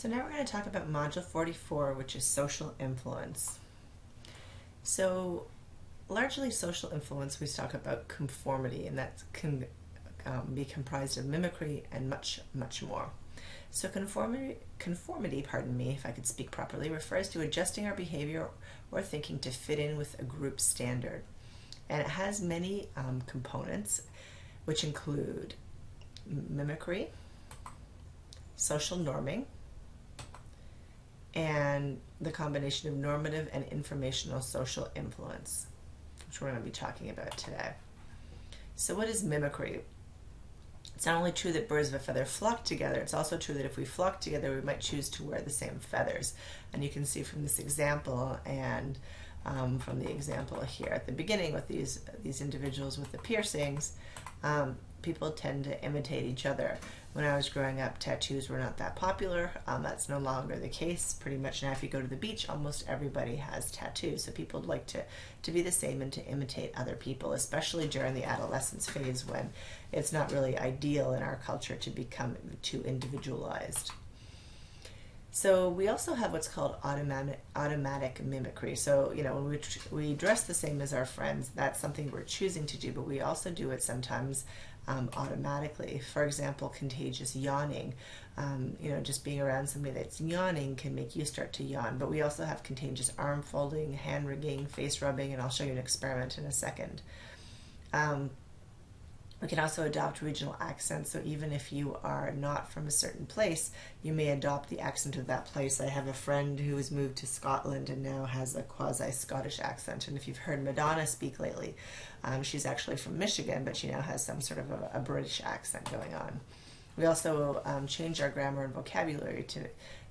So now we're going to talk about Module 44, which is social influence. So largely social influence, we talk about conformity, and that can be comprised of mimicry and much, much more. So conformity, pardon me, if I could speak properly, refers to adjusting our behavior or thinking to fit in with a group standard. And it has many components, which include mimicry, social norming, and the combination of normative and informational social influence, which we're going to be talking about today. So what is mimicry? It's not only true that birds of a feather flock together, it's also true that if we flock together, we might choose to wear the same feathers. And you can see from this example and from the example here at the beginning with these individuals with the piercings, people tend to imitate each other. When I was growing up, tattoos were not that popular. That's no longer the case. Pretty much now if you go to the beach, almost everybody has tattoos. So people like to be the same and to imitate other people, especially during the adolescence phase when it's not really ideal in our culture to become too individualized. So we also have what's called automatic mimicry. So, when we dress the same as our friends, that's something we're choosing to do, but we also do it sometimes automatically. For example, contagious yawning. Just being around somebody that's yawning can make you start to yawn. But we also have contagious arm folding, hand wringing, face rubbing, and I'll show you an experiment in a second. We can also adopt regional accents, so even if you are not from a certain place, you may adopt the accent of that place. I have a friend who has moved to Scotland and now has a quasi-Scottish accent, and if you've heard Madonna speak lately, she's actually from Michigan, but she now has some sort of a British accent going on. We also change our grammar and vocabulary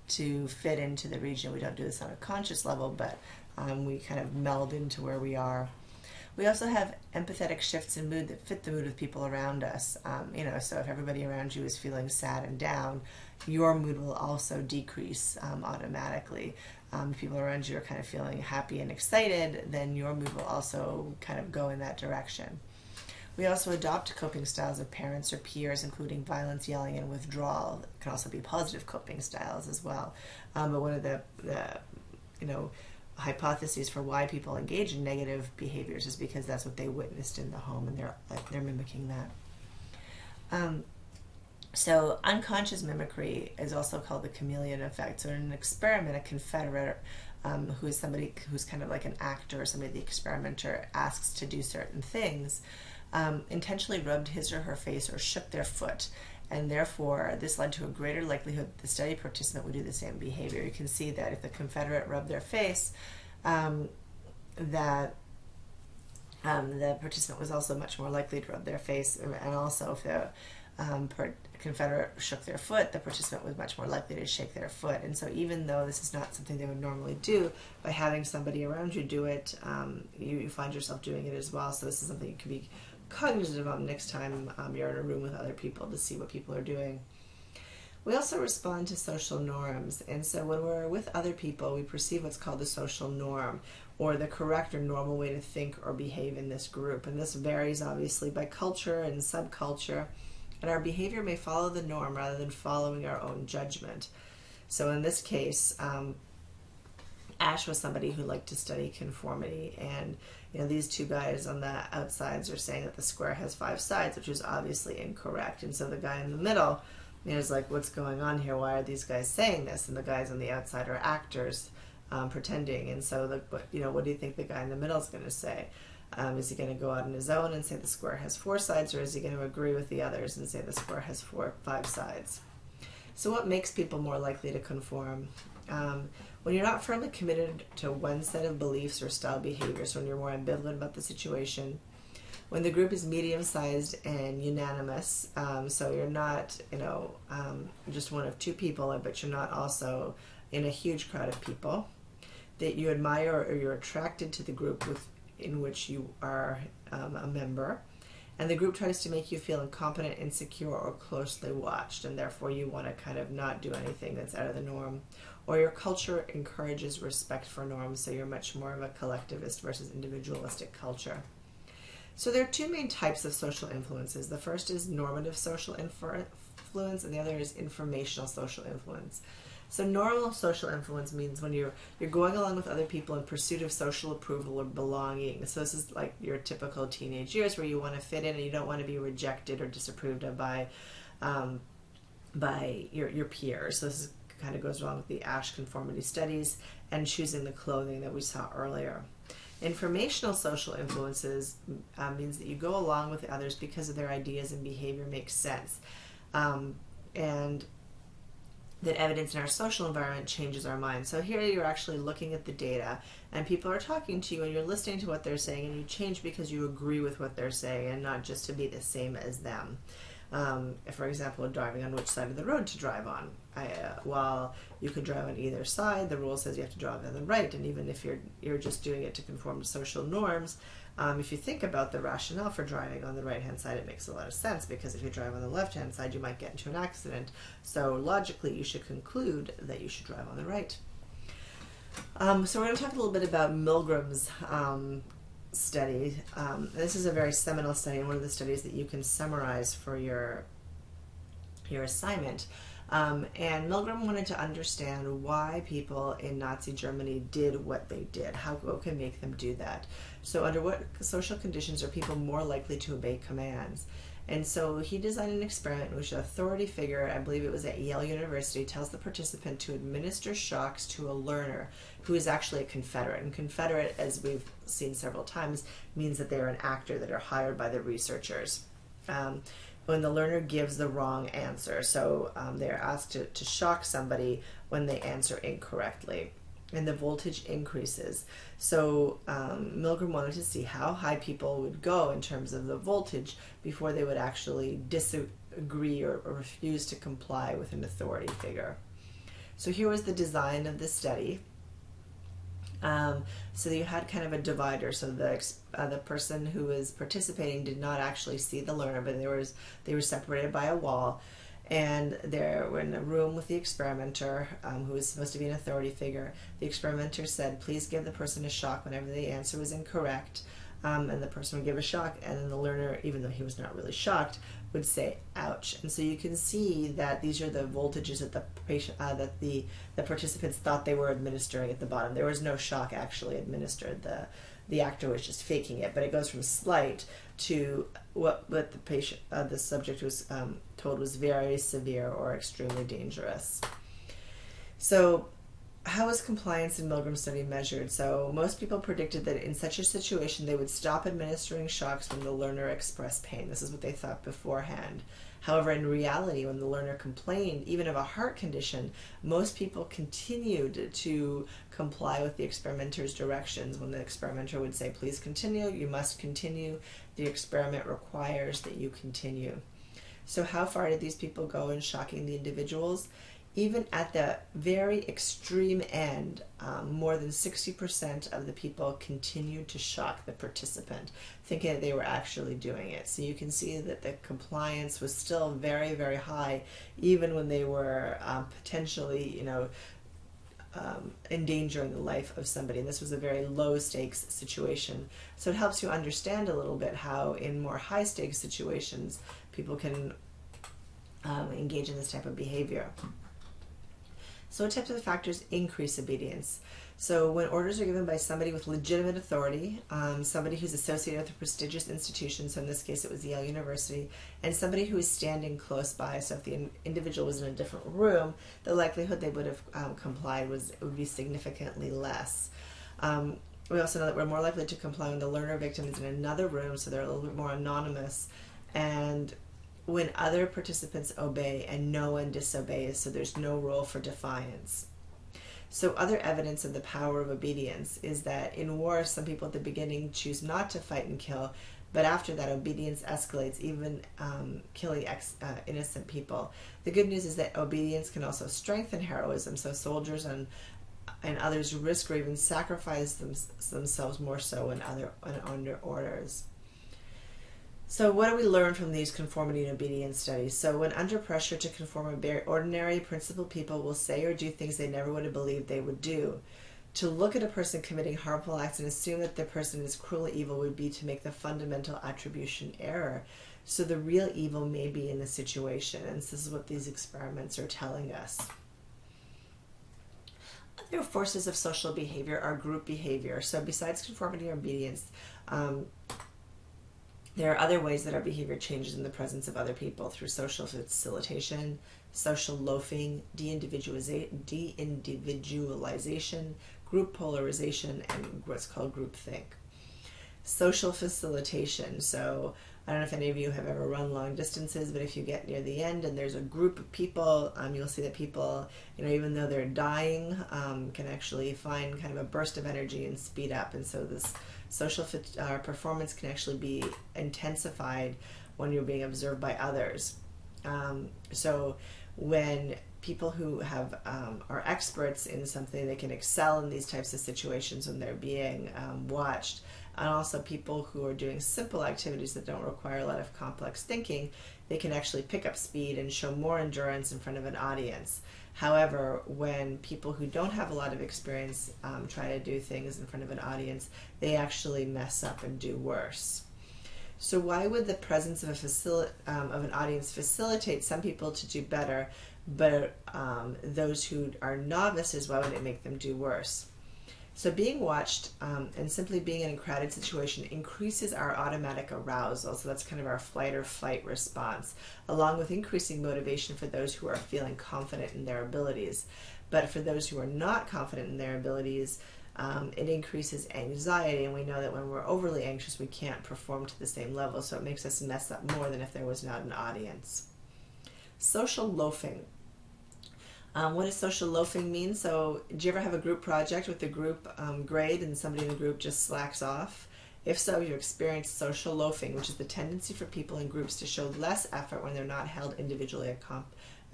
to fit into the region. We don't do this on a conscious level, but we kind of meld into where we are. We also have empathetic shifts in mood that fit the mood of people around us. So if everybody around you is feeling sad and down, your mood will also decrease automatically. If people around you are kind of feeling happy and excited, then your mood will also kind of go in that direction. We also adopt coping styles of parents or peers, including violence, yelling, and withdrawal. It can also be positive coping styles as well. But one of the hypotheses for why people engage in negative behaviors is because that's what they witnessed in the home, and they're mimicking that. So unconscious mimicry is also called the chameleon effect. So in an experiment, a confederate who is somebody who's kind of like an actor or somebody the experimenter asks to do certain things, intentionally rubbed his or her face or shook their foot. And therefore, this led to a greater likelihood that the study participant would do the same behavior. You can see that if the confederate rubbed their face, that the participant was also much more likely to rub their face. And also, if the confederate shook their foot, the participant was much more likely to shake their foot. And so even though this is not something they would normally do, by having somebody around you do it, you find yourself doing it as well. So this is something you can be cognizant of next time you're in a room with other people to see what people are doing. We also respond to social norms, and so when we're with other people, we perceive what's called the social norm, or the correct or normal way to think or behave in this group. And this varies obviously by culture and subculture, and our behavior may follow the norm rather than following our own judgment. So in this case, Ash was somebody who liked to study conformity, and these two guys on the outsides are saying that the square has 5 sides, which is obviously incorrect. And so the guy in the middle is like, what's going on here? Why are these guys saying this? And the guys on the outside are actors pretending. And so what do you think the guy in the middle is going to say? Is he going to go out on his own and say the square has 4 sides, or is he going to agree with the others and say the square has 5 sides? So what makes people more likely to conform? When you're not firmly committed to one set of beliefs or style behaviors, when you're more ambivalent about the situation, when the group is medium-sized and unanimous, so you're not, just one of 2 people, but you're not also in a huge crowd of people, that you admire or you're attracted to the group in which you are a member, and the group tries to make you feel incompetent, insecure, or closely watched, and therefore you want to kind of not do anything that's out of the norm. Or your culture encourages respect for norms, so you're much more of a collectivist versus individualistic culture. So there are 2 main types of social influences. The first is normative social influence, and the other is informational social influence. So normal social influence means when you're going along with other people in pursuit of social approval or belonging. So this is like your typical teenage years where you want to fit in and you don't want to be rejected or disapproved of by your peers. So this kind of goes along with the Ash conformity studies and choosing the clothing that we saw earlier. Informational social influences means that you go along with others because of their ideas and behavior makes sense. And that evidence in our social environment changes our mind. So here you're actually looking at the data and people are talking to you and you're listening to what they're saying and you change because you agree with what they're saying and not just to be the same as them. For example, driving on which side of the road to drive on. While you could drive on either side, the rule says you have to drive on the right, and even if you're just doing it to conform to social norms, if you think about the rationale for driving on the right-hand side, it makes a lot of sense, because if you drive on the left-hand side, you might get into an accident. So logically, you should conclude that you should drive on the right. So we're going to talk a little bit about Milgram's study. This is a very seminal study, and one of the studies that you can summarize for your assignment. And Milgram wanted to understand why people in Nazi Germany did what they did. What can make them do that? So under what social conditions are people more likely to obey commands? And so he designed an experiment in which an authority figure, I believe it was at Yale University, tells the participant to administer shocks to a learner who is actually a Confederate. And Confederate, as we've seen several times, means that they're an actor that are hired by the researchers. When the learner gives the wrong answer. So they're asked to shock somebody when they answer incorrectly. And the voltage increases. So Milgram wanted to see how high people would go in terms of the voltage before they would actually disagree or refuse to comply with an authority figure. So here was the design of the study. So you had kind of a divider. So the person who was participating did not actually see the learner, but they were separated by a wall. And they were in a room with the experimenter, who was supposed to be an authority figure. The experimenter said, please give the person a shock whenever the answer was incorrect. And the person would give a shock, and then the learner, even though he was not really shocked, would say, ouch. And so you can see that these are the voltages that the participants thought they were administering at the bottom. There was no shock actually administered. The actor was just faking it, but it goes from slight to what the subject was told was very severe or extremely dangerous. So how was compliance in Milgram's study measured? So most people predicted that in such a situation they would stop administering shocks when the learner expressed pain. This is what they thought beforehand. However, in reality, when the learner complained, even of a heart condition, most people continued to comply with the experimenter's directions. When the experimenter would say, please continue, you must continue, the experiment requires that you continue. So how far did these people go in shocking the individuals? Even at the very extreme end, more than 60% of the people continued to shock the participant, thinking that they were actually doing it. So you can see that the compliance was still very, very high, even when they were potentially, endangering the life of somebody. And this was a very low stakes situation. So it helps you understand a little bit how in more high stakes situations, people can engage in this type of behavior. So what types of factors increase obedience? So when orders are given by somebody with legitimate authority, somebody who's associated with a prestigious institution, so in this case it was Yale University, and somebody who is standing close by, so if the individual was in a different room, the likelihood they would have complied would be significantly less. We also know that we're more likely to comply when the learner victim is in another room, so they're a little bit more anonymous, and when other participants obey and no one disobeys, so there's no role for defiance. So other evidence of the power of obedience is that in war, some people at the beginning choose not to fight and kill, but after that obedience escalates, even killing innocent people. The good news is that obedience can also strengthen heroism, so soldiers and others risk or even sacrifice themselves more so when under orders. So what do we learn from these conformity and obedience studies? So when under pressure to conform, ordinary principled people will say or do things they never would have believed they would do. To look at a person committing harmful acts and assume that the person is cruel or evil would be to make the fundamental attribution error. So the real evil may be in the situation, and this is what these experiments are telling us. Other forces of social behavior are group behavior. So besides conformity or obedience, there are other ways that our behavior changes in the presence of other people through social facilitation, social loafing, de-individualization, group polarization, and what's called groupthink. Social facilitation. So I don't know if any of you have ever run long distances, but if you get near the end and there's a group of people, you'll see that people, even though they're dying, can actually find kind of a burst of energy and speed up. And so this social performance can actually be intensified when you're being observed by others. So when people who have are experts in something, they can excel in these types of situations when they're being watched. And also people who are doing simple activities that don't require a lot of complex thinking, they can actually pick up speed and show more endurance in front of an audience. However, when people who don't have a lot of experience try to do things in front of an audience, they actually mess up and do worse. So why would the presence of an audience facilitate some people to do better, but those who are novices, why would it make them do worse? So being watched and simply being in a crowded situation increases our automatic arousal. So that's kind of our flight or fight response, along with increasing motivation for those who are feeling confident in their abilities. But for those who are not confident in their abilities, it increases anxiety. And we know that when we're overly anxious, we can't perform to the same level. So it makes us mess up more than if there was not an audience. Social loafing. What does social loafing mean? So do you ever have a group project with the group grade and somebody in the group just slacks off? If so, you experience social loafing, which is the tendency for people in groups to show less effort when they're not held individually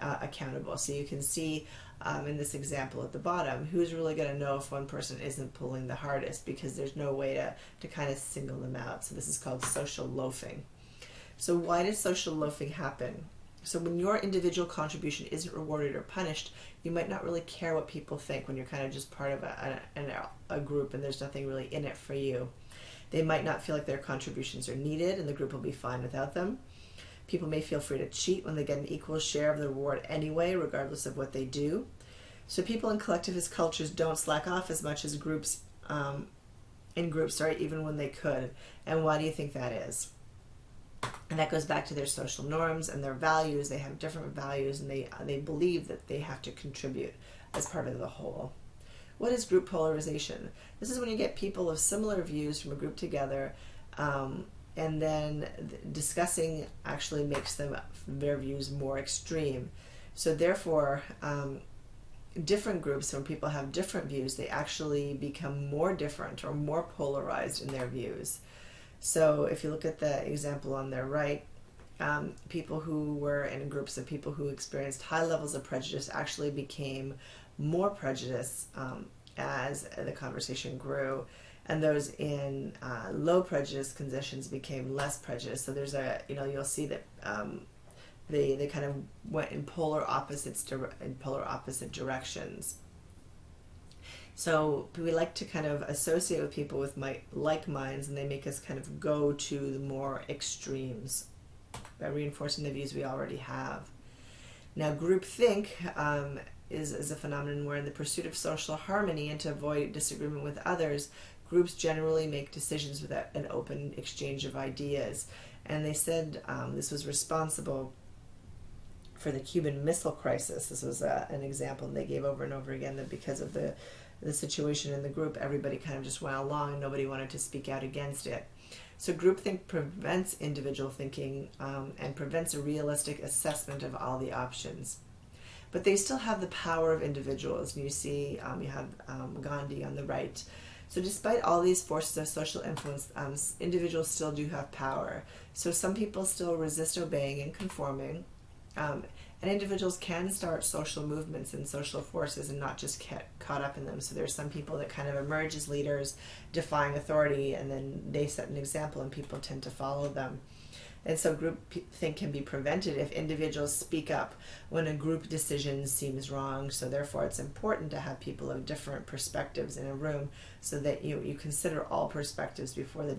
accountable. So you can see in this example at the bottom, who's really going to know if one person isn't pulling the hardest, because there's no way to kind of single them out. So this is called social loafing. So why does social loafing happen? So when your individual contribution isn't rewarded or punished, you might not really care what people think when you're kind of just part of a group and there's nothing really in it for you. They might not feel like their contributions are needed and the group will be fine without them. People may feel free to cheat when they get an equal share of the reward anyway, regardless of what they do. So people in collectivist cultures don't slack off as much as groups, even when they could. And why do you think that is? And that goes back to their social norms and their values. They have different values, and they believe that they have to contribute as part of the whole. What is group polarization? This is when you get people of similar views from a group together, and then discussing actually makes their views more extreme. So therefore, different groups, when people have different views, they actually become more different or more polarized in their views. So if you look at the example on their right, people who were in groups of people who experienced high levels of prejudice actually became more prejudiced as the conversation grew, and those in low prejudice conditions became less prejudiced. So there's you'll see that they kind of went in polar opposite directions. So we like to kind of associate with people with like minds, and they make us kind of go to the more extremes by reinforcing the views we already have. Now, groupthink is a phenomenon where in the pursuit of social harmony and to avoid disagreement with others, groups generally make decisions without an open exchange of ideas. And they said this was responsible for the Cuban Missile Crisis. This was an example they gave over and over again, that because of the situation in the group, everybody kind of just went along and nobody wanted to speak out against it. So groupthink prevents individual thinking and prevents a realistic assessment of all the options. But they still have the power of individuals. And you see, you have Gandhi on the right. So despite all these forces of social influence, individuals still do have power. So some people still resist obeying and conforming. And individuals can start social movements and social forces and not just get caught up in them. So there's some people that kind of emerge as leaders, defying authority, and then they set an example and people tend to follow them. And so groupthink can be prevented if individuals speak up when a group decision seems wrong. So therefore it's important to have people of different perspectives in a room so that you consider all perspectives before the